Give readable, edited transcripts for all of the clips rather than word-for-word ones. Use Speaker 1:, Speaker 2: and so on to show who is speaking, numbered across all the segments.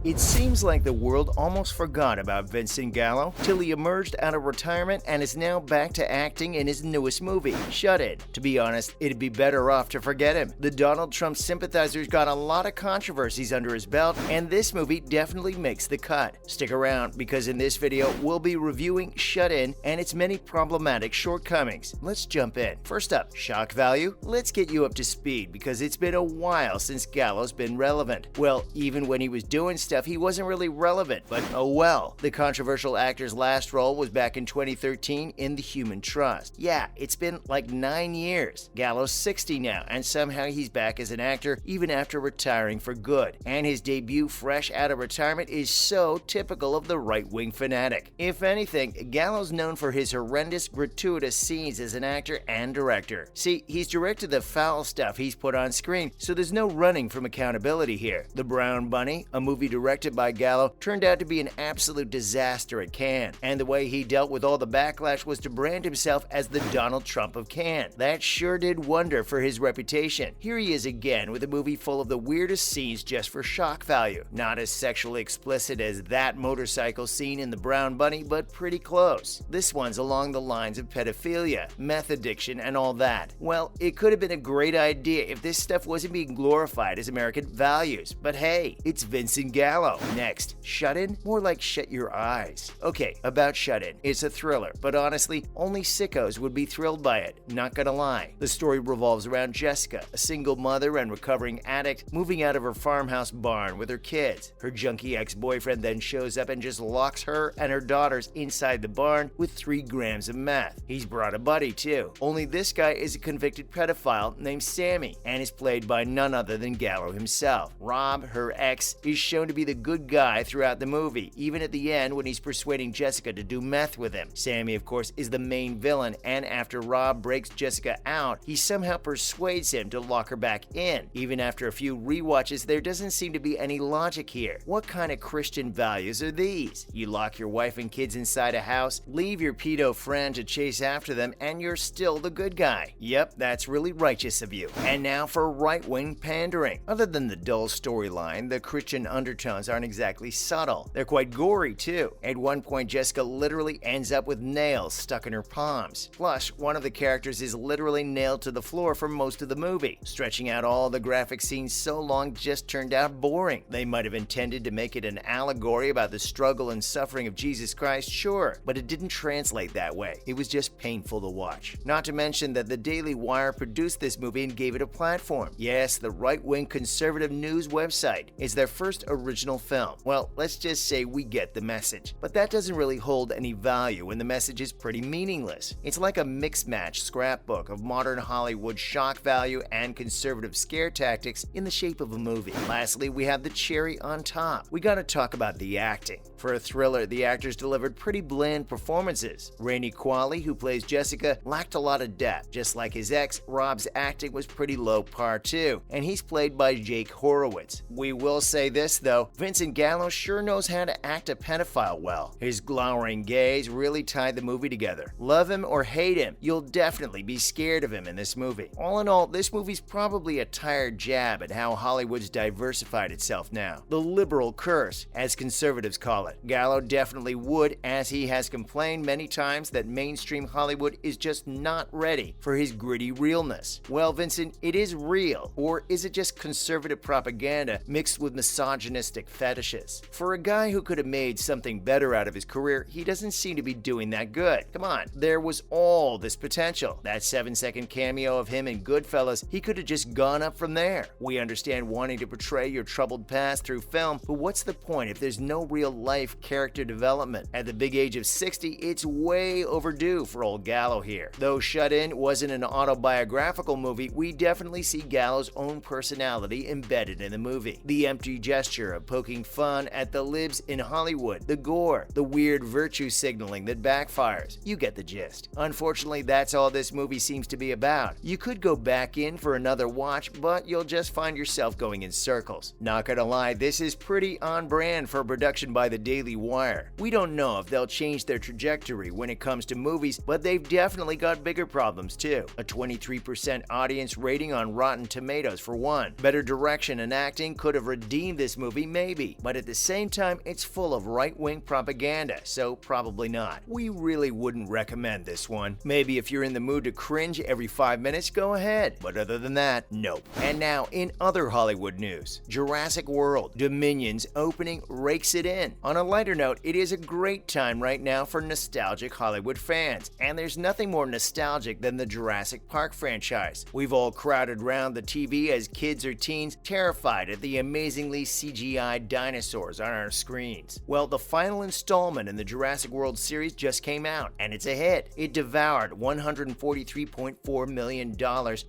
Speaker 1: It seems like the world almost forgot about Vincent Gallo till he emerged out of retirement and is now back to acting in his newest movie, Shut In. To be honest, it'd be better off to forget him. The Donald Trump sympathizers got a lot of controversies under his belt, and this movie definitely makes the cut. Stick around, because in this video, we'll be reviewing Shut In and its many problematic shortcomings. Let's jump in. First up, shock value. Let's get you up to speed, because it's been a while since Gallo's been relevant. Well, even when he was doing stuff, he wasn't really relevant, but oh well. The controversial actor's last role was back in 2013 in The Human Trust. Yeah, it's been like 9 years. Gallo's 60 now, and somehow he's back as an actor even after retiring for good. And his debut fresh out of retirement is so typical of the right-wing fanatic. If anything, Gallo's known for his horrendous, gratuitous scenes as an actor and director. See, he's directed the foul stuff he's put on screen, so there's no running from accountability here. The Brown Bunny, a movie directed by Gallo, turned out to be an absolute disaster at Cannes, and the way he dealt with all the backlash was to brand himself as the Donald Trump of Cannes. That sure did wonder for his reputation. Here he is again with a movie full of the weirdest scenes just for shock value. Not as sexually explicit as that motorcycle scene in The Brown Bunny, but pretty close. This one's along the lines of pedophilia, meth addiction, and all that. Well, it could have been a great idea if this stuff wasn't being glorified as American values, but hey, it's Vincent Gallo. Next, Shut In? More like Shut Your Eyes. Okay, about Shut In. It's a thriller, but honestly, only sickos would be thrilled by it, not gonna lie. The story revolves around Jessica, a single mother and recovering addict, moving out of her farmhouse barn with her kids. Her junkie ex-boyfriend then shows up and just locks her and her daughters inside the barn with 3 grams of meth. He's brought a buddy too, only this guy is a convicted pedophile named Sammy, and is played by none other than Gallo himself. Rob, her ex, is shown to be the good guy throughout the movie, even at the end when he's persuading Jessica to do meth with him. Sammy, of course, is the main villain, and after Rob breaks Jessica out, he somehow persuades him to lock her back in. Even after a few rewatches, there doesn't seem to be any logic here. What kind of Christian values are these? You lock your wife and kids inside a house, leave your pedo friend to chase after them, and you're still the good guy. Yep, that's really righteous of you. And now for right-wing pandering. Other than the dull storyline, the Christian undertones aren't exactly subtle. They're quite gory too. At one point, Jessica literally ends up with nails stuck in her palms. Plus, one of the characters is literally nailed to the floor for most of the movie. Stretching out all the graphic scenes so long just turned out boring. They might have intended to make it an allegory about the struggle and suffering of Jesus Christ, sure, but it didn't translate that way. It was just painful to watch. Not to mention that the Daily Wire produced this movie and gave it a platform. Yes, the right-wing conservative news website. It's their first original film. Well, let's just say we get the message. But that doesn't really hold any value when the message is pretty meaningless. It's like a mixed match scrapbook of modern Hollywood shock value and conservative scare tactics in the shape of a movie. Lastly, we have the cherry on top. We gotta talk about the acting. For a thriller, the actors delivered pretty bland performances. Rainey Qualley, who plays Jessica, lacked a lot of depth. Just like his ex, Rob's acting was pretty low par too, and he's played by Jake Horowitz. We will say this though, Vincent Gallo sure knows how to act a pedophile well. His glowering gaze really tied the movie together. Love him or hate him, you'll definitely be scared of him in this movie. All in all, this movie's probably a tired jab at how Hollywood's diversified itself now. The liberal curse, as conservatives call it. Gallo definitely would, as he has complained many times that mainstream Hollywood is just not ready for his gritty realness. Well, Vincent, it is real, or is it just conservative propaganda mixed with misogynistic fetishes? For a guy who could have made something better out of his career, he doesn't seem to be doing that good. Come on, there was all this potential. That 7-second cameo of him in Goodfellas, he could have just gone up from there. We understand wanting to portray your troubled past through film, but what's the point if there's no real life character development? At the big age of 60, it's way overdue for old Gallo here. Though Shut In wasn't an autobiographical movie, we definitely see Gallo's own personality embedded in the movie. The empty gesture of poking fun at the libs in Hollywood, the gore, the weird virtue signaling that backfires. You get the gist. Unfortunately, that's all this movie seems to be about. You could go back in for another watch, but you'll just find yourself going in circles. Not gonna lie, this is pretty on brand for a production by the Daily Wire. We don't know if they'll change their trajectory when it comes to movies, but they've definitely got bigger problems too. A 23% audience rating on Rotten Tomatoes for one. Better direction and acting could have redeemed this movie maybe, but at the same time, it's full of right-wing propaganda, so probably not. We really wouldn't recommend this one. Maybe if you're in the mood to cringe every 5 minutes, go ahead, but other than that, nope. And now, in other Hollywood news, Jurassic World Dominion's opening rakes it in. On a lighter note, it is a great time right now for nostalgic Hollywood fans, and there's nothing more nostalgic than the Jurassic Park franchise. We've all crowded around the TV as kids or teens, terrified at the amazingly CGI dinosaurs on our screens. Well, the final installment in the Jurassic World series just came out, and it's a hit. It devoured $143.4 million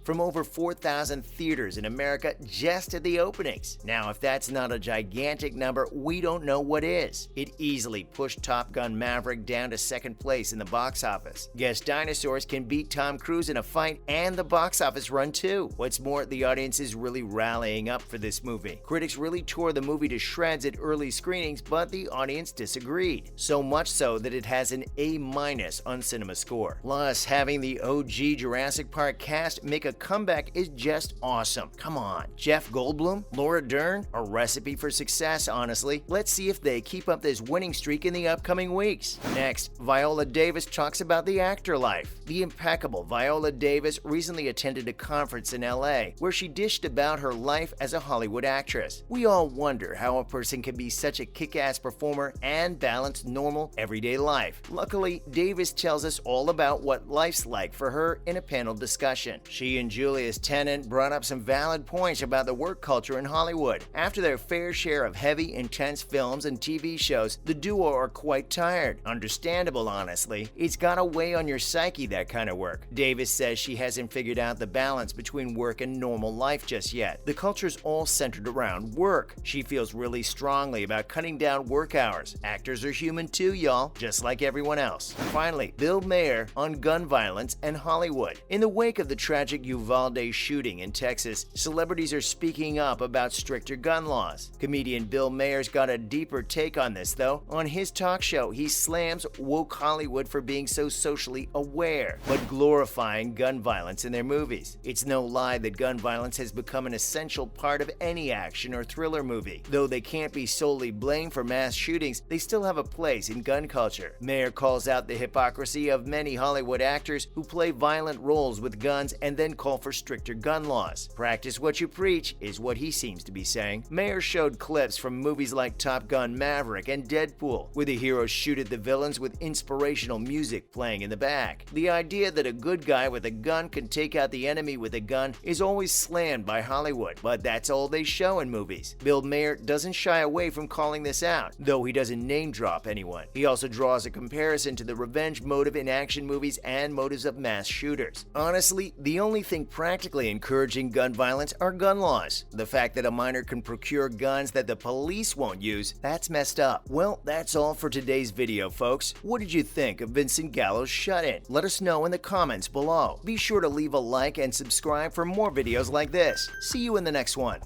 Speaker 1: from over 4,000 theaters in America just at the openings. Now, if that's not a gigantic number, we don't know what is. It easily pushed Top Gun Maverick down to second place in the box office. Guess dinosaurs can beat Tom Cruise in a fight and the box office run too. What's more, the audience is really rallying up for this movie. Critics really tore the movie to shreds at early screenings, but the audience disagreed. So much so that it has an A- on CinemaScore. Plus, having the OG Jurassic Park cast make a comeback is just awesome. Come on, Jeff Goldblum, Laura Dern, a recipe for success, honestly. Let's see if they keep up this winning streak in the upcoming weeks. Next, Viola Davis talks about the actor life. The impeccable Viola Davis recently attended a conference in LA where she dished about her life as a Hollywood actress. We all wonder how a person can be such a kick-ass performer and balance normal, everyday life. Luckily, Davis tells us all about what life's like for her in a panel discussion. She and Julius Tennant brought up some valid points about the work culture in Hollywood. After their fair share of heavy, intense films and TV shows, the duo are quite tired. Understandable, honestly. It's gotta weigh on your psyche, that kind of work. Davis says she hasn't figured out the balance between work and normal life just yet. The culture's all centered around work. She feels really strongly about cutting down work hours. Actors are human too, y'all, just like everyone else. Finally, Bill Maher on gun violence and Hollywood. In the wake of the tragic Uvalde shooting in Texas, celebrities are speaking up about stricter gun laws. Comedian Bill Maher's got a deeper take on this, though. On his talk show, he slams woke Hollywood for being so socially aware, but glorifying gun violence in their movies. It's no lie that gun violence has become an essential part of any action or thriller movie. Though they can't be solely blamed for mass shootings, they still have a place in gun culture. Maher calls out the hypocrisy of many Hollywood actors who play violent roles with guns and then call for stricter gun laws. Practice what you preach is what he seems to be saying. Maher showed clips from movies like Top Gun Maverick and Deadpool, where the heroes shoot at the villains with inspirational music playing in the back. The idea that a good guy with a gun can take out the enemy with a gun is always slammed by Hollywood, but that's all they show in movies. Bill Maher doesn't shy away from calling this out, though he doesn't name drop anyone. He also draws a comparison to the revenge motive in action movies and motives of mass shooters. Honestly, the only thing practically encouraging gun violence are gun laws. The fact that a minor can procure guns that the police won't use, that's messed up. Well, that's all for today's video, folks. What did you think of Vincent Gallo's Shut-In? Let us know in the comments below. Be sure to leave a like and subscribe for more videos like this. See you in the next one.